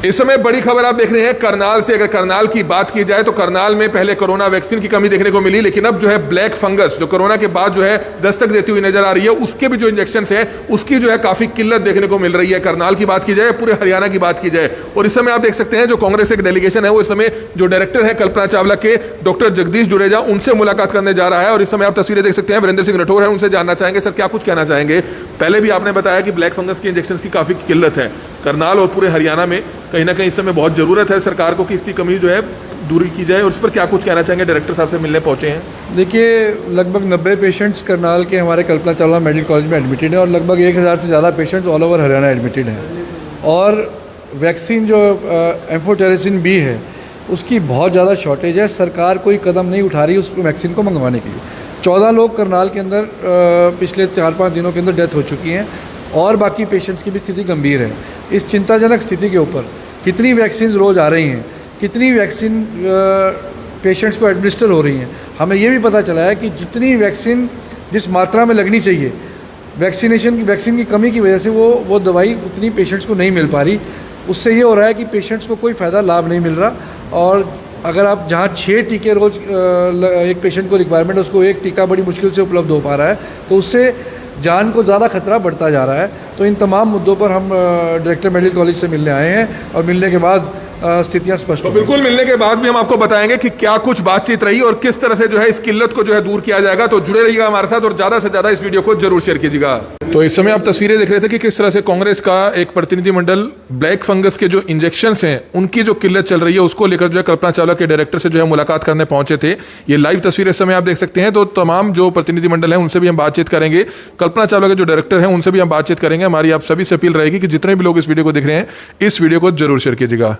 इस समय बड़ी खबर आप देख रहे हैं करनाल से। अगर करनाल की बात की जाए तो करनाल में पहले कोरोना वैक्सीन की कमी देखने को मिली, लेकिन अब जो है ब्लैक फंगस जो कोरोना के बाद जो है दस्तक देती हुई नजर आ रही है, उसके भी जो इंजेक्शन है उसकी जो है काफी किल्लत देखने को मिल रही है। करनाल की बात की जाए, पूरे हरियाणा की बात की जाए, और इस समय आप देख सकते हैं जो कांग्रेस एक डेलीगेशन है वो इस समय जो डायरेक्टर है कल्पना चावला के डॉक्टर जगदीश जुडेजा उनसे मुलाकात करने जा रहा है। और इस समय आप तस्वीरें देख सकते हैं, वीरेंद्र सिंह राठौर है, उनसे जानना चाहेंगे सर क्या कुछ कहना चाहेंगे। पहले भी आपने बताया कि ब्लैक फंगस के इंजेक्शन की काफी किल्लत है करनाल और पूरे हरियाणा में, कहीं ना कहीं इस समय बहुत जरूरत है सरकार को कि इसकी कमी जो है दूरी की जाए, और इस पर क्या कुछ कहना चाहेंगे। डायरेक्टर साहब से मिलने पहुंचे हैं। देखिए, लगभग 90 पेशेंट्स करनाल के हमारे कल्पना चावला मेडिकल कॉलेज में एडमिटेड हैं और लगभग 1000 से ज़्यादा patients all over Haryana admitted हैं। और वैक्सीन जो एम्फोटेरिसिन बी है उसकी बहुत ज़्यादा शॉर्टेज है। सरकार कोई कदम नहीं उठा रही उस वैक्सीन को मंगवाने के लिए। 14 लोग करनाल के अंदर पिछले 4-5 दिनों के अंदर डेथ हो चुकी हैं और बाकी पेशेंट्स की भी स्थिति गंभीर है। इस चिंताजनक स्थिति के ऊपर कितनी वैक्सीन रोज़ आ रही हैं, कितनी वैक्सीन पेशेंट्स को एडमिनिस्टर हो रही हैं, हमें ये भी पता चला है कि जितनी वैक्सीन जिस मात्रा में लगनी चाहिए वैक्सीन की कमी की वजह से वो दवाई उतनी पेशेंट्स को नहीं मिल पा रही। उससे ये हो रहा है कि पेशेंट्स को कोई फ़ायदा लाभ नहीं मिल रहा। और अगर आप जहाँ 6 टीके रोज़ एक पेशेंट को रिक्वायरमेंट है, उसको एक टीका बड़ी मुश्किल से उपलब्ध हो पा रहा है, तो उससे जान को ज़्यादा खतरा बढ़ता जा रहा है। तो इन तमाम मुद्दों पर हम डायरेक्टर मेडिकल कॉलेज से मिलने आए हैं और मिलने के बाद स्थितियां स्पष्ट तो बिल्कुल मिलने के बाद भी हम आपको बताएंगे कि क्या कुछ बातचीत रही और किस तरह से जो है इस किल्लत को जो है दूर किया जाएगा। तो जुड़े रहिएगा हमारे साथ और ज्यादा से ज्यादा इस वीडियो को जरूर शेयर कीजिएगा। तो इस समय आप तस्वीरें देख रहे थे कि किस तरह से कांग्रेस का एक प्रतिनिधिमंडल ब्लैक फंगस के जो इंजेक्शंस हैं उनकी जो किल्लत चल रही है उसको लेकर जो है कल्पना चावला के डायरेक्टर से जो है मुलाकात करने पहुंचे थे। ये लाइव तस्वीरें इस समय आप देख सकते हैं। तो तमाम जो प्रतिनिधिमंडल है उनसे भी हम बातचीत करेंगे, कल्पना चावला के जो डायरेक्टर हैं उनसे भी हम बातचीत करेंगे। हमारी आप सभी से अपील रहेगी कि जितने भी लोग इस वीडियो को देख रहे हैं इस वीडियो को जरूर शेयर कीजिएगा।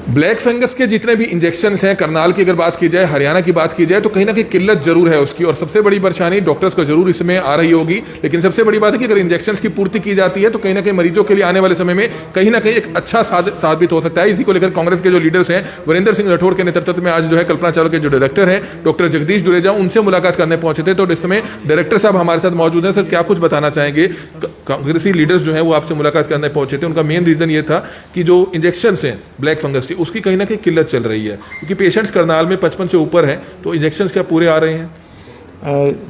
ब्लैक फंगस के जितने भी इंजेक्शंस हैं, करनाल की अगर बात की जाए, हरियाणा की बात की जाए, तो कहीं ना कहीं किल्लत जरूर है उसकी। और सबसे बड़ी परेशानी डॉक्टर्स को जरूर इसमें आ रही होगी, लेकिन सबसे बड़ी बात है कि अगर इंजेक्शंस की पूर्ति की जाती है तो कहीं ना कहीं मरीजों के लिए आने वाले समय में कहीं ना कहीं एक अच्छा साबित हो सकता है। इसी को लेकर कांग्रेस के जो लीडर्स हैं वीरेंद्र सिंह राठौर के नेतृत्व में आज जो है कल्पना चावला के जो डायरेक्टर हैं डॉक्टर जगदीश जुडेजा उनसे मुलाकात करने पहुंचे थे। तो इस समय डायरेक्टर साहब हमारे साथ मौजूद हैं। सर क्या कुछ बताना चाहेंगे। कांग्रेसी लीडर्स जो है वो आपसे मुलाकात करने पहुंचे थे, उनका मेन रीजन ये था कि जो इंजेक्शंस हैं ब्लैक फंगस की उसकी कहीं ना कहीं किल्लत चल रही है, क्योंकि पेशेंट्स करनाल में 55 से ऊपर हैं। तो इंजेक्शंस क्या पूरे आ रहे हैं?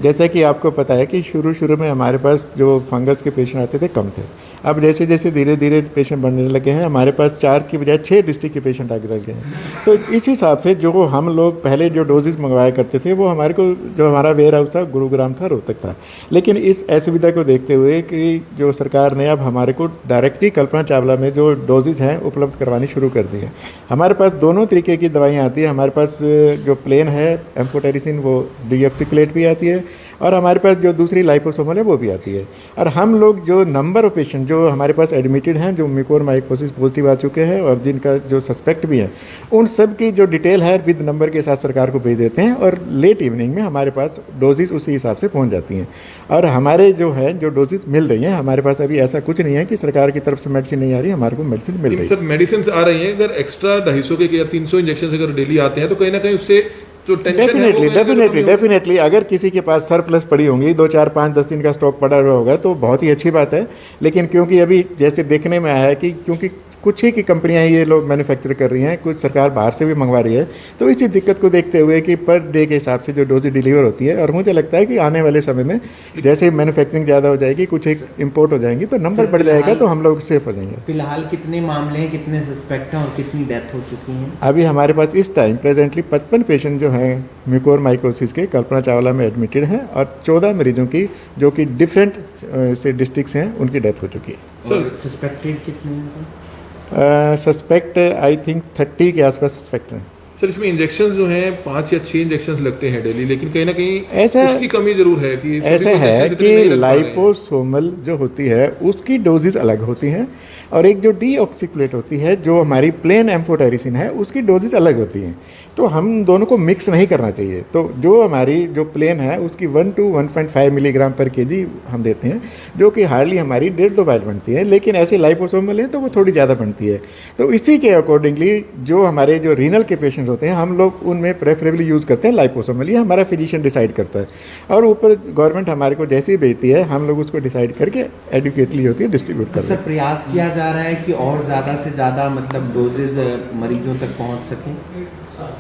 जैसा कि आपको पता है कि शुरू में हमारे पास जो फंगस के पेशेंट आते थे कम थे। अब जैसे जैसे धीरे धीरे पेशेंट बढ़ने लगे हैं, हमारे पास 4 की बजाय 6 डिस्ट्रिक्ट के पेशेंट आगे लग गए हैं। तो इस हिसाब से जो हम लोग पहले जो डोजेस मंगवाया करते थे वो हमारे को जो हमारा वेयर हाउस था गुरुग्राम था, रोहतक था। लेकिन इस असुविधा को देखते हुए कि जो सरकार ने अब हमारे को डायरेक्टली कल्पना चावला में जो डोजेज हैं उपलब्ध करवानी शुरू कर दी है। हमारे पास दोनों तरीके की दवाइयाँ आती है। हमारे पास जो प्लेन है एम्फोटेरिसिन वो डीऑक्सीक्लेट भी आती है और हमारे पास जो दूसरी लाइपोसोमल है वो भी आती है। और हम लोग जो नंबर ऑफ पेशेंट जो हमारे पास एडमिटेड हैं जो म्यूकोरमाइकोसिस पॉजिटिव आ चुके हैं और जिनका जो सस्पेक्ट भी है उन सब की जो डिटेल है विद नंबर के साथ सरकार को भेज देते हैं और लेट इवनिंग में हमारे पास डोजेज उसी हिसाब से पहुंच जाती हैं। और हमारे जो है जो डोजेज मिल रही हैं, हमारे पास अभी ऐसा कुछ नहीं है कि सरकार की तरफ से मेडिसिन नहीं आ रही, हमारे को मेडिसिन मिल रही है। सर मेडिसिन आ रही है, अगर एक्स्ट्रा 250 या 300 इंजेक्शन अगर डेली आते हैं तो कहीं ना कहीं उससे तो डेफिनेटली अगर किसी के पास सरप्लस पड़ी होंगी 2, 4, 5, 10 दिन का स्टॉक पड़ा हुआ होगा तो बहुत ही अच्छी बात है। लेकिन क्योंकि अभी जैसे देखने में आया है कि क्योंकि कुछ ही की कंपनियां ये लोग मैन्युफैक्चर कर रही हैं, कुछ सरकार बाहर से भी मंगवा रही है, तो इसी दिक्कत को देखते हुए कि पर डे के हिसाब से जो डोजेज डिलीवर होती है, और मुझे लगता है कि आने वाले समय में जैसे मैन्युफैक्चरिंग ज़्यादा हो जाएगी, कुछ एक इम्पोर्ट हो जाएंगी तो नंबर बढ़ जाएगा तो हम लोग सेफ हो जाएंगे। फिलहाल कितने मामले हैं, कितने सस्पेक्ट हैं और कितनी डेथ हो चुकी हैं? अभी हमारे पास इस टाइम प्रेजेंटली 55 पेशेंट जो हैं म्यूकोरमाइकोसिस के कल्पना चावला में एडमिटेड हैं और 14 मरीजों की जो कि डिफरेंट से डिस्ट्रिक्ट्स हैं उनकी डेथ हो चुकी है। सस्पेक्टेड कितने हैं? सस्पेक्ट आई थिंक 30 के आसपास सस्पेक्ट हैं। सर इसमें इंजेक्शन जो हैं 5 या 6 इंजेक्शन लगते हैं डेली, लेकिन कहीं ना कहीं ऐसा उसकी कमी जरूर है कि ऐसे है कि लाइपोसोमल जो होती है उसकी डोजेज अलग होती हैं और एक जो डीऑक्सीक्लेट होती है जो हमारी प्लेन एम्फोटेरिसिन है उसकी डोजेज अलग होती हैं। तो हम दोनों को मिक्स नहीं करना चाहिए। तो जो हमारी जो प्लेन है उसकी 1 to 1.5 मिलीग्राम पर केजी हम देते हैं, जो कि हार्डली हमारी 1.5-2 बैच बनती है। लेकिन ऐसे लाइपोसोमल है तो वो थोड़ी ज़्यादा बनती है। तो इसी के अकॉर्डिंगली जो हमारे जो रीनल के पेशेंट होते हैं, हम लोग उनमें प्रेफरेबली यूज़ करते हैं लाइपोसोमल। ये हमारा फिजिशियन डिसाइड करता है और ऊपर गवर्नमेंट हमारे को जैसे ही भेजती है हम लोग उसको डिसाइड करके एडुकेटली होकर डिस्ट्रीब्यूट करते सर हैं। प्रयास किया जा रहा है कि और ज़्यादा से ज़्यादा मतलब डोजेज मरीजों तक पहुंच सकें।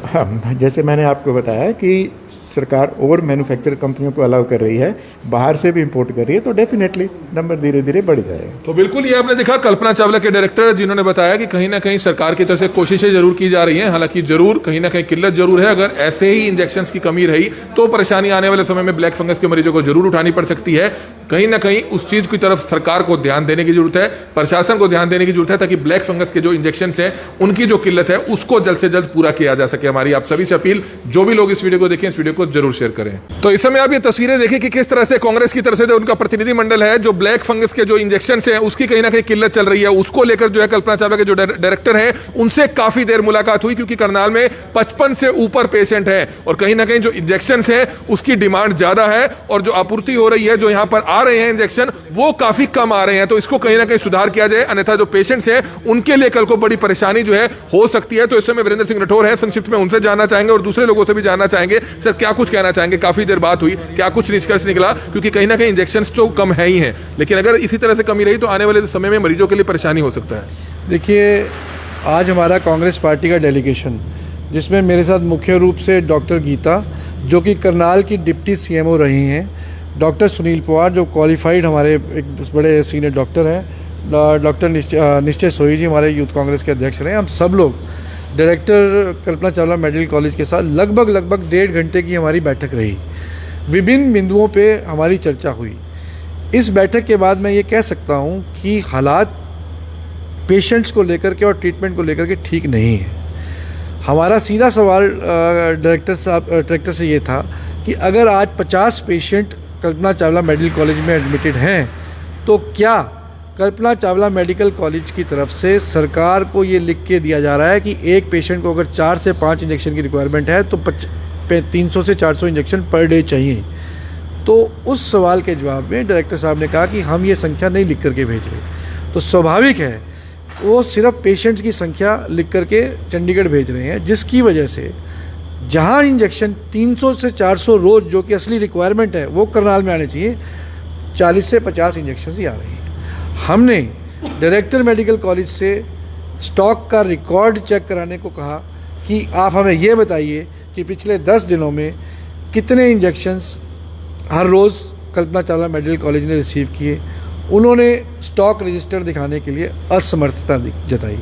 हाँ, जैसे मैंने आपको बताया कि सरकार और मैन्युफैक्चर कंपनियों को अलाउ कर रही है, बाहर से भी इंपोर्ट कर रही है, तो डेफिनेटली नंबर धीरे धीरे बढ़ जाएगा। तो बिल्कुल ये आपने देखा कल्पना चावला के डायरेक्टर जिन्होंने बताया कि कहीं ना कहीं सरकार की तरफ से कोशिशें जरूर की जा रही हैं, हालांकि जरूर कहीं ना कहीं किल्लत जरूर है। अगर ऐसे ही इंजेक्शंस की कमी रही तो परेशानी आने वाले समय में ब्लैक फंगस के मरीजों को जरूर उठानी पड़ सकती है। कहीं ना कहीं उस चीज की तरफ सरकार को ध्यान देने की जरूरत है, प्रशासन को ध्यान देने की जरूरत है, ताकि ब्लैक फंगस के जो इंजेक्शंस हैं उनकी जो किल्लत है उसको जल्द से जल्द पूरा किया जा सके। हमारी आप सभी से अपील, जो भी लोग इस वीडियो को देखें इस वीडियो को जरूर शेयर करें। तो इस समय आप ये तस्वीरें देखें कि किस तरह से कांग्रेस की तरफ से जो उनका प्रतिनिधि मंडल है, जो ब्लैक फंगस के जो इंजेक्शन है उसकी कहीं ना कहीं किल्लत चल रही है, उसको लेकर जो है कल्पना चावला के जो डायरेक्टर है उनसे काफी देर मुलाकात हुई, क्योंकि करनाल में 55 से ऊपर पेशेंट है और कहीं ना कहीं जो इंजेक्शन है उसकी डिमांड ज्यादा है और जो आपूर्ति हो रही है, जो यहां पर आ रहे हैं इंजेक्शन वो काफी कम आ रहे हैं। तो इसको कहीं ना कहीं सुधार किया जाए, अन्यथा जो पेशेंट्स हैं उनके लिए कल को बड़ी परेशानी जो है हो सकती है। तो इस समय वीरेंद्र सिंह राठौर है, संक्षिप्त में उनसे जानना चाहेंगे और दूसरे लोगों से भी जानना चाहेंगे, सर क्या कुछ कहना चाहेंगे? काफी देर बात हुई, क्या कुछ निष्कर्ष निकला? क्योंकि कहीं ना कहीं इंजेक्शन तो कम है ही हैं, लेकिन अगर इसी तरह से कमी रही तो आने वाले समय में मरीजों के लिए परेशानी हो सकता है। देखिए, आज हमारा कांग्रेस पार्टी का डेलीगेशन, जिसमें मेरे साथ मुख्य रूप से डॉक्टर गीता जो कि करनाल की डिप्टी सीएमओ रही हैं, डॉक्टर सुनील पवार जो क्वालिफाइड हमारे एक बड़े सीनियर डॉक्टर हैं, डॉक्टर निश्चय सोई जी हमारे यूथ कांग्रेस के अध्यक्ष रहे, हम सब लोग director Kalpana Chawla medical college के साथ लगभग 1.5 घंटे की हमारी बैठक रही। विभिन्न बिंदुओं पे हमारी चर्चा हुई। इस बैठक के बाद मैं ये कह सकता हूँ कि हालात पेशेंट्स को लेकर के और ट्रीटमेंट को लेकर के ठीक नहीं है। हमारा सीधा सवाल डायरेक्टर से ये था कि अगर आज 50 patient Kalpana Chawla medical college में एडमिटेड हैं तो क्या कल्पना चावला मेडिकल कॉलेज की तरफ से सरकार को ये लिख के दिया जा रहा है कि एक पेशेंट को अगर 4 से 5 इंजेक्शन की रिक्वायरमेंट है तो 300 से 400 इंजेक्शन पर डे चाहिए? तो उस सवाल के जवाब में डायरेक्टर साहब ने कहा कि हम ये संख्या नहीं लिख करके भेज रहे। तो स्वाभाविक है वो सिर्फ पेशेंट्स की संख्या लिख करके चंडीगढ़ भेज रहे हैं, जिसकी वजह से जहां इंजेक्शन 300 से 400 रोज़ जो कि असली रिक्वायरमेंट है वो करनाल में आने चाहिए, 40 से 50 इंजेक्शन ही आ रही हैं। हमने डायरेक्टर मेडिकल कॉलेज से स्टॉक का रिकॉर्ड चेक कराने को कहा कि आप हमें ये बताइए कि पिछले 10 दिनों में कितने इंजेक्शंस हर रोज़ कल्पना चावला मेडिकल कॉलेज ने रिसीव किए। उन्होंने स्टॉक रजिस्टर दिखाने के लिए असमर्थता जताई।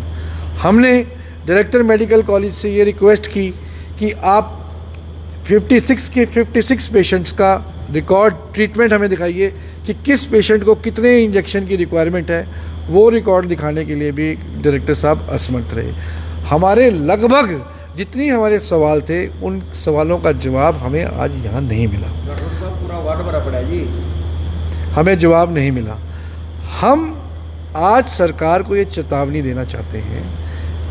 हमने डायरेक्टर मेडिकल कॉलेज से ये रिक्वेस्ट की कि आप 56 पेशेंट्स का रिकॉर्ड ट्रीटमेंट हमें दिखाइए कि किस पेशेंट को कितने इंजेक्शन की रिक्वायरमेंट है। वो रिकॉर्ड दिखाने के लिए भी डायरेक्टर साहब असमर्थ रहे। हमारे लगभग जितनी हमारे सवाल थे उन सवालों का जवाब हमें आज यहाँ नहीं मिला। पूरा वार्ड भरा पड़ा जी, हमें जवाब नहीं मिला। हम आज सरकार को ये चेतावनी देना चाहते हैं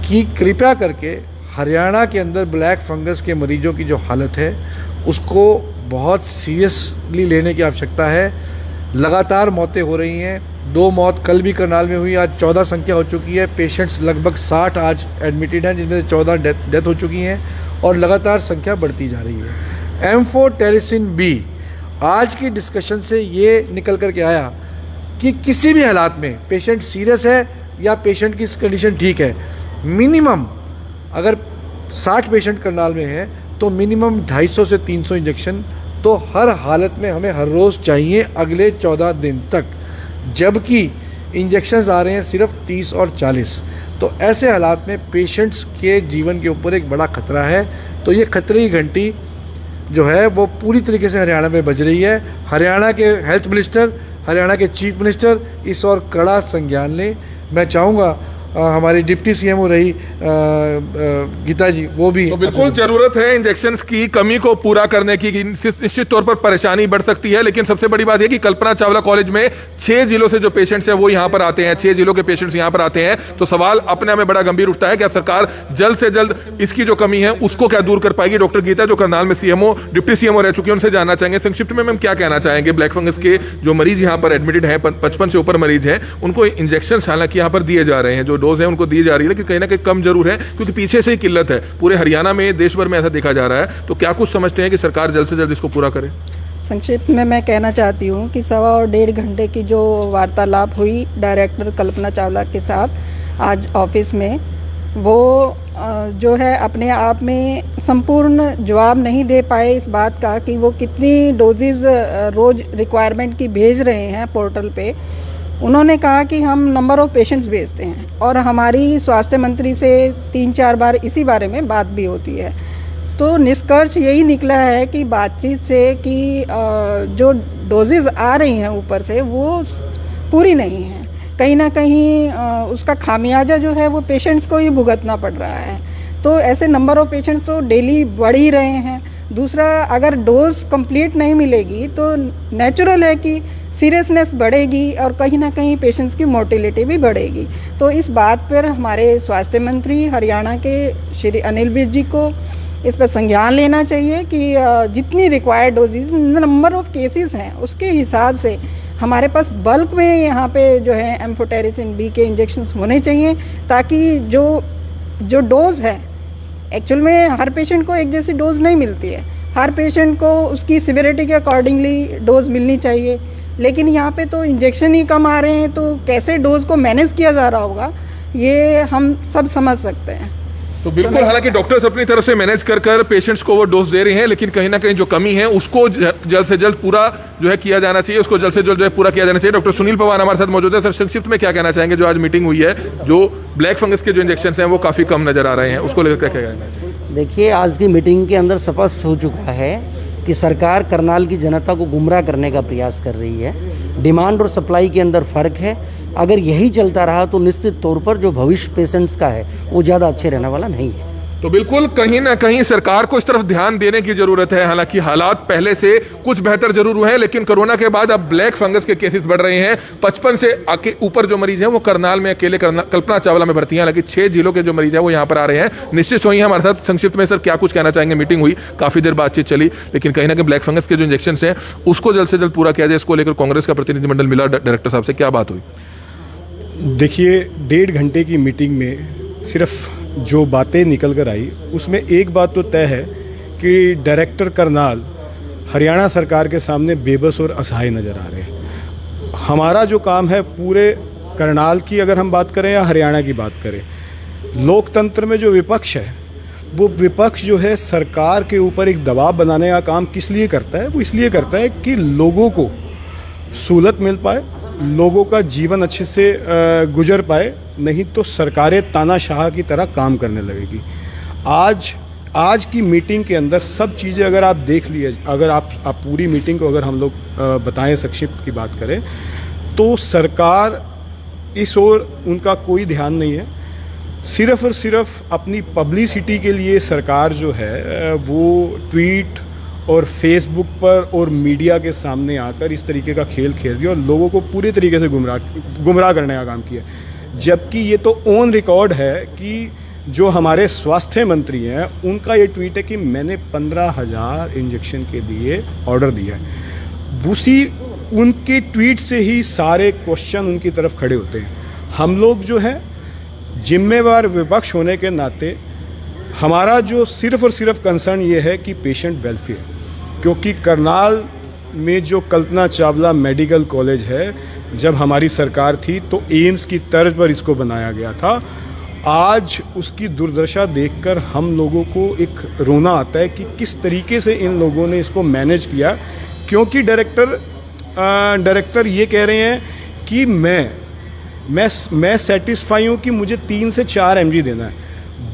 कि कृपया करके हरियाणा के अंदर ब्लैक फंगस के मरीजों की जो हालत है उसको बहुत सीरियसली लेने की आवश्यकता है। लगातार मौतें हो रही हैं, 2 मौत कल भी करनाल में हुई, आज 14 संख्या हो चुकी है। पेशेंट्स लगभग 60 आज एडमिटेड हैं, जिसमें से 14 डेथ हो चुकी हैं और लगातार संख्या बढ़ती जा रही है। एम्फोटेरिसिन बी, आज की डिस्कशन से ये निकल कर के आया कि किसी भी हालात में पेशेंट सीरियस है या पेशेंट की कंडीशन ठीक है, मिनिमम अगर 60 पेशेंट करनाल में है तो मिनिमम 250 से 300 इंजेक्शन तो हर हालत में हमें हर रोज़ चाहिए अगले 14 दिन तक, जबकि इंजेक्शन्स आ रहे हैं सिर्फ 30 और 40। तो ऐसे हालात में पेशेंट्स के जीवन के ऊपर एक बड़ा खतरा है। तो ये खतरे की घंटी जो है वो पूरी तरीके से हरियाणा में बज रही है। हरियाणा के हेल्थ मिनिस्टर, हरियाणा के चीफ मिनिस्टर इस और कड़ा संज्ञान लें। मैं चाहूँगा हमारी डिप्टी सीएमओ रही गीता जी, वो भी तो बिल्कुल जरूरत है इंजेक्शंस की कमी को पूरा करने की। निश्चित तौर पर परेशानी बढ़ सकती है, लेकिन सबसे बड़ी बात यह कि कल्पना चावला कॉलेज में 6 जिलों से जो पेशेंट्स हैं वो यहां पर आते हैं, 6 जिलों के पेशेंट्स यहां पर आते हैं। तो सवाल अपने में बड़ा गंभीर उठता है, क्या सरकार जल्द से जल्द इसकी जो कमी है उसको क्या दूर कर पाएगी? डॉक्टर गीता जो करनाल में सीएमओ डिप्टी सीएमओ रह चुकी है, उनसे जानना चाहेंगे संक्षिप्त में मैम क्या कहना चाहेंगे? ब्लैक फंगस के जो मरीज यहाँ पर एडमिटेड हैं, 55 से ऊपर मरीज हैं, उनको इंजेक्शन हालांकि यहाँ पर दिए जा रहे हैं, जो डोज है उनको दी जा रही है, लेकिन कहीं ना कहीं कम जरूर है क्योंकि पीछे से ही किल्लत है पूरे हरियाणा में, देश भर में ऐसा देखा जा रहा है। तो क्या कुछ समझते हैं कि सरकार जल्द से जल्द इसको पूरा करे? संक्षिप्त में मैं कहना चाहती हूँ कि 1.25 और 1.5 घंटे की जो वार्तालाप हुई डायरेक्टर कल्पना चावला के साथ आज ऑफिस में, वो जो है अपने आप में संपूर्ण जवाब नहीं दे पाए इस बात का कि वो कितनी डोजेज़ रोज़ रिक्वायरमेंट की भेज रहे हैं पोर्टल पे। उन्होंने कहा कि हम नंबर ऑफ़ पेशेंट्स भेजते हैं और हमारी स्वास्थ्य मंत्री से 3-4 बार इसी बारे में बात भी होती है। तो निष्कर्ष यही निकला है कि बातचीत से कि जो डोजेज़ आ रही हैं ऊपर से वो पूरी नहीं हैं, कहीं ना कहीं उसका खामियाजा जो है वो पेशेंट्स को ही भुगतना पड़ रहा है। तो ऐसे नंबर ऑफ़ पेशेंट्स तो डेली बढ़ ही रहे हैं। दूसरा, अगर डोज कंप्लीट नहीं मिलेगी तो नेचुरल है कि सीरियसनेस बढ़ेगी और कहीं ना कहीं पेशेंट्स की मोर्टेलिटी भी बढ़ेगी। तो इस बात पर हमारे स्वास्थ्य मंत्री हरियाणा के श्री अनिल विज जी को इस पर संज्ञान लेना चाहिए कि जितनी required doses, number of cases हैं उसके हिसाब से हमारे पास बल्क में यहाँ पे जो है एम्फोटेरिसिन बी के इंजेक्शन्स होने चाहिए, ताकि जो डोज़ है, एक्चुअल में हर पेशेंट को एक जैसी डोज़ नहीं मिलती है, हर पेशेंट को उसकी सिविरिटी के अकॉर्डिंगली डोज़ मिलनी चाहिए। लेकिन यहाँ पे तो इंजेक्शन ही कम आ रहे हैं, तो कैसे डोज़ को मैनेज किया जा रहा होगा ये हम सब समझ सकते हैं। तो बिल्कुल, हालांकि डॉक्टर्स अपनी तरफ से मैनेज कर पेशेंट्स को वो डोज दे रहे हैं, लेकिन कहीं ना कहीं जो कमी है उसको जल्द से जल्द पूरा जो है किया जाना चाहिए, उसको जल्द से जल्द जो है पूरा किया जाना चाहिए। डॉक्टर सुनील पवार हमारे साथ मौजूद है। सर, संक्षिप्त में क्या कहना चाहेंगे? जो आज मीटिंग हुई है, जो ब्लैक फंगस के जो इंजेक्शन हैं वो काफ़ी कम नजर आ रहे हैं, उसको लेकर क्या कहना चाहिए? देखिए, आज की मीटिंग के अंदर स्पष्ट हो चुका है कि सरकार करनाल की जनता को गुमराह करने का प्रयास कर रही है। डिमांड और सप्लाई के अंदर फ़र्क है। अगर यही चलता रहा तो निश्चित तौर पर जो भविष्य पेशेंट्स का है वो ज़्यादा अच्छे रहने वाला नहीं है। तो बिल्कुल कहीं ना कहीं सरकार को इस तरफ ध्यान देने की जरूरत है। हालांकि हालात पहले से कुछ बेहतर जरूर हुए हैं, लेकिन कोरोना के बाद अब ब्लैक फंगस के केसेस बढ़ रहे हैं। 55 से ऊपर जो मरीज हैं वो करनाल में अकेले कल्पना चावला में भर्ती हैं। हालांकि 6 जिलों के जो मरीज हैं वो यहाँ पर आ रहे हैं। निश्चित सोई हैं हमारे साथ। संक्षिप्त में सर क्या कुछ कहना चाहेंगे? मीटिंग हुई, काफी देर बातचीत चली, लेकिन कहीं ना कहीं ब्लैक फंगस के जो इंजेक्शन हैं उसको जल्द से जल्द पूरा किया जाए, इसको लेकर कांग्रेस का प्रतिनिधिमंडल मिला डायरेक्टर साहब से, क्या बात हुई? देखिए, 1.5 घंटे की मीटिंग में सिर्फ जो बातें निकल कर आई उसमें एक बात तो तय है कि डायरेक्टर करनाल हरियाणा सरकार के सामने बेबस और असहाय नज़र आ रहे हैं। हमारा जो काम है पूरे करनाल की अगर हम बात करें या हरियाणा की बात करें, लोकतंत्र में जो विपक्ष है वो विपक्ष जो है सरकार के ऊपर एक दबाव बनाने का काम किस लिए करता है? वो इसलिए करता है कि लोगों को सहूलत मिल पाए, लोगों का जीवन अच्छे से गुजर पाए, नहीं तो सरकारें तानाशाह की तरह काम करने लगेगी। आज की मीटिंग के अंदर सब चीज़ें अगर आप देख लिए, अगर आप पूरी मीटिंग को अगर हम लोग बताएं, संक्षिप्त की बात करें, तो सरकार इस ओर उनका कोई ध्यान नहीं है। सिर्फ और सिर्फ अपनी पब्लिसिटी के लिए सरकार जो है वो ट्वीट और फेसबुक पर और मीडिया के सामने आकर इस तरीके का खेल खेल रही है और लोगों को पूरी तरीके से गुमराह करने का काम किया। जबकि ये तो ऑन रिकॉर्ड है कि जो हमारे स्वास्थ्य मंत्री हैं उनका ये ट्वीट है कि मैंने 15,000 इंजेक्शन के लिए ऑर्डर दिया है। उसी उनके ट्वीट से ही सारे क्वेश्चन उनकी तरफ खड़े होते हैं। हम लोग जो है जिम्मेवार विपक्ष होने के नाते हमारा जो सिर्फ और सिर्फ कंसर्न ये है कि पेशेंट वेलफेयर, क्योंकि करनाल में जो कल्पना चावला मेडिकल कॉलेज है, जब हमारी सरकार थी तो एम्स की तर्ज पर इसको बनाया गया था। आज उसकी दुर्दशा देखकर हम लोगों को एक रोना आता है कि किस तरीके से इन लोगों ने इसको मैनेज किया। क्योंकि डायरेक्टर ये कह रहे हैं कि मैं सेटिस्फाई हूँ कि मुझे 3 से 4 mg देना है,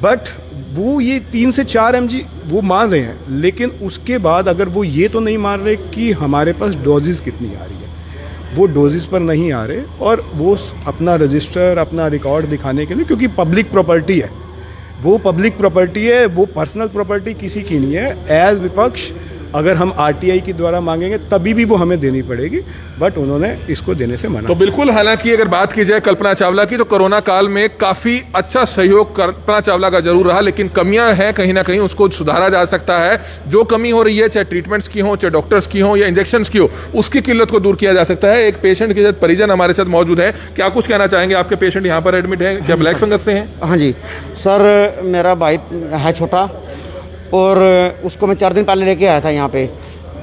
बट वो ये 3 से 4 mg वो मान रहे हैं, लेकिन उसके बाद अगर वो ये तो नहीं मान रहे कि हमारे पास डोजेज़ कितनी आ रही है, वो डोजेज़ पर नहीं आ रहे और वो अपना रजिस्टर, अपना रिकॉर्ड दिखाने के लिए, क्योंकि पब्लिक प्रॉपर्टी है, वो पब्लिक प्रॉपर्टी है, वो पर्सनल प्रॉपर्टी किसी की नहीं है। एज विपक्ष अगर हम आरटीआई के द्वारा मांगेंगे तभी भी वो हमें देनी पड़ेगी, बट उन्होंने इसको देने से मना। तो बिल्कुल, हालांकि अगर बात की जाए कल्पना चावला की, तो कोरोना काल में काफी अच्छा सहयोग कल्पना चावला का जरूर रहा, लेकिन कमियां हैं कहीं ना कहीं, उसको सुधारा जा सकता है। जो कमी हो रही है, चाहे ट्रीटमेंट्स की हो, चाहे डॉक्टर्स की हो या इंजेक्शंस की हो, उसकी किल्लत को दूर किया जा सकता है। एक पेशेंट के साथ परिजन हमारे साथ मौजूद है, क्या कुछ कहना चाहेंगे? आपके पेशेंट यहाँ पर एडमिट है, क्या ब्लैक फंगस से हैं? हाँ जी सर, मेरा भाई है छोटा और उसको मैं 4 दिन पहले लेके आया था यहाँ पे।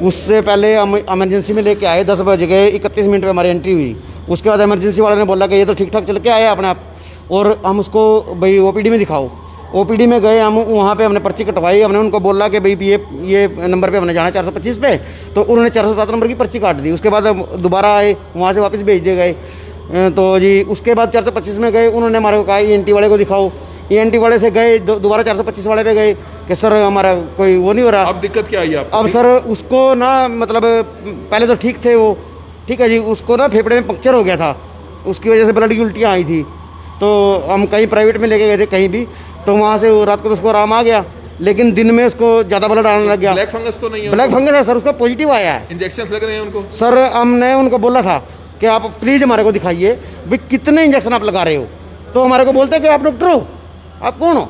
उससे पहले हम इमरजेंसी में लेके आए, 10 बज गए 31 मिनट पे हमारी एंट्री हुई। उसके बाद इमरजेंसी वाले ने बोला कि ये तो ठीक ठाक चल के आया अपने आप, और हम उसको भाई ओपीडी में दिखाओ। ओपीडी में गए हम, वहाँ पे हमने पर्ची कटवाई। हमने उनको बोला कि भाई ये नंबर पे हमने जाना 425 पे, तो उन्होंने 407 नंबर की पर्ची काट दी। उसके बाद हम दोबारा आए, वहाँ से वापस भेज दिए गए। तो जी उसके बाद 425 में गए, उन्होंने हमारे को कहा ENT वाले को दिखाओ। ENT वाले से गए, दोबारा 425 वाले पे गए कि सर हमारा कोई वो नहीं हो रहा। अब दिक्कत क्या आई आपको? अब सर उसको ना मतलब पहले तो ठीक थे वो, ठीक है जी, उसको ना फेफड़े में पंक्चर हो गया था, उसकी वजह से ब्लड की उल्टियाँ आई थी। तो हम कहीं प्राइवेट में लेके गए थे कहीं भी, तो वहाँ से रात को तो उसको आराम आ गया, लेकिन दिन में उसको ज़्यादा ब्लड आने लग गया। ब्लैक फंगस तो नहीं है? ब्लैक फंगस है सर, उसका पॉजिटिव आया है। इंजेक्शन लग रहे हैं उनको? सर हमने उनको बोला था कि आप प्लीज़ हमारे को दिखाइए भाई कितने इंजेक्शन आप लगा रहे हो। तो हमारे को बोलते हैं कि आप डॉक्टर हो, आप कौन हो?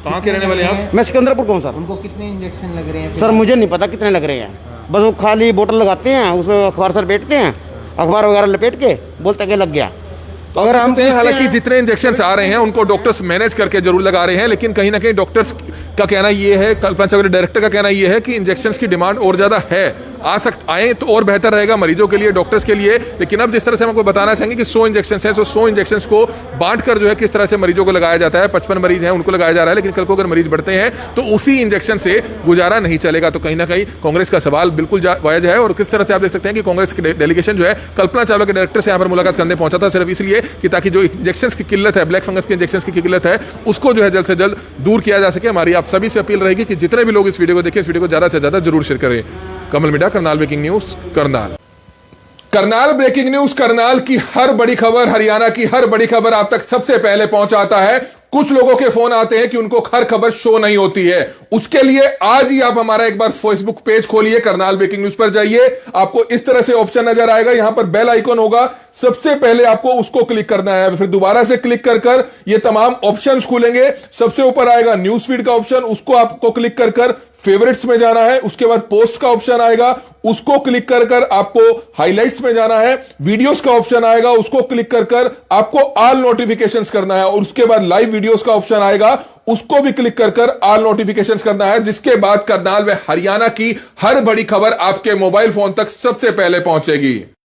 कहाँ के रहने वाले हैं आप? मैं सिकंदरपुर कौन सर। उनको कितने इंजेक्शन लग रहे हैं? सर मुझे नहीं पता कितने लग रहे हैं, बस वो खाली बोतल लगाते हैं, उसमें अखबार सर बैठते हैं, अखबार वगैरह लपेट के बोलते हैं कि लग गया। तो अगर हम हालांकि जितने इंजेक्शंस आ रहे हैं उनको डॉक्टर्स मैनेज करके जरूर लगा रहे हैं, लेकिन कहीं ना कहीं डॉक्टर्स का कहना ये है, कल्पना चावला डायरेक्टर का कहना ये है कि इंजेक्शंस की डिमांड और ज़्यादा है, आए तो और बेहतर रहेगा मरीजों के लिए, डॉक्टर्स के लिए। लेकिन अब जिस तरह से हम आपको बताना चाहेंगे कि 100 इंजेक्शंस हैं, तो 100 इंजेक्शंस को बांट कर जो है किस तरह से मरीजों को लगाया जाता है। 55 मरीज हैं उनको लगाया जा रहा है, लेकिन कल को अगर मरीज बढ़ते हैं तो उसी इंजेक्शन से गुजारा नहीं चलेगा। तो कहीं ना कहीं कांग्रेस का सवाल बिल्कुल वाजिब है। और किस तरह से आप देख सकते हैं कि कांग्रेस की डेलीगेशन जो है कल्पना चावला के डायरेक्टर से यहाँ पर मुलाकात करने पहुंचा था, सिर्फ इसलिए कि ताकि जो इंजेक्शंस की किल्लत है, ब्लैक फंगस के इंजेक्शंस की किल्लत है, उसको जो है जल्द से जल्द दूर किया जा सके। हमारी आप सभी से अपील रहेगी कि जितने भी लोग इस वीडियो को देखें, इस वीडियो को ज़्यादा से ज़्यादा जरूर शेयर करें। Kamal media, Karnal breaking news, Karnal. Karnal breaking news, Karnal की हर बड़ी खबर, हरियाणा की हर बड़ी खबर आप तक सबसे पहले पहुंचाता है। कुछ लोगों के फोन आते हैं कि उनको हर खबर शो नहीं होती है, उसके लिए आज ही आप हमारा एक बार फेसबुक पेज खोलिए, करनाल ब्रेकिंग न्यूज पर जाइए। आपको इस तरह से ऑप्शन नजर आएगा, यहां पर बेल आइकन होगा, सबसे पहले आपको उसको क्लिक करना है, फिर दोबारा से क्लिक कर ये तमाम ऑप्शंस खुलेंगे। सबसे ऊपर आएगा न्यूज फीड का ऑप्शन, उसको आपको क्लिक कर फेवरेट्स में जाना है। उसके बाद पोस्ट का ऑप्शन आएगा, उसको क्लिक कर आपको हाइलाइट्स में जाना है। वीडियोस का ऑप्शन आएगा, उसको क्लिक कर आपको ऑल नोटिफिकेशंस करना है। और उसके बाद लाइव वीडियोस का ऑप्शन आएगा, उसको भी क्लिक कर ऑल नोटिफिकेशंस करना है। जिसके बाद करनाल व हरियाणा की हर बड़ी खबर आपके मोबाइल फोन तक सबसे पहले पहुंचेगी।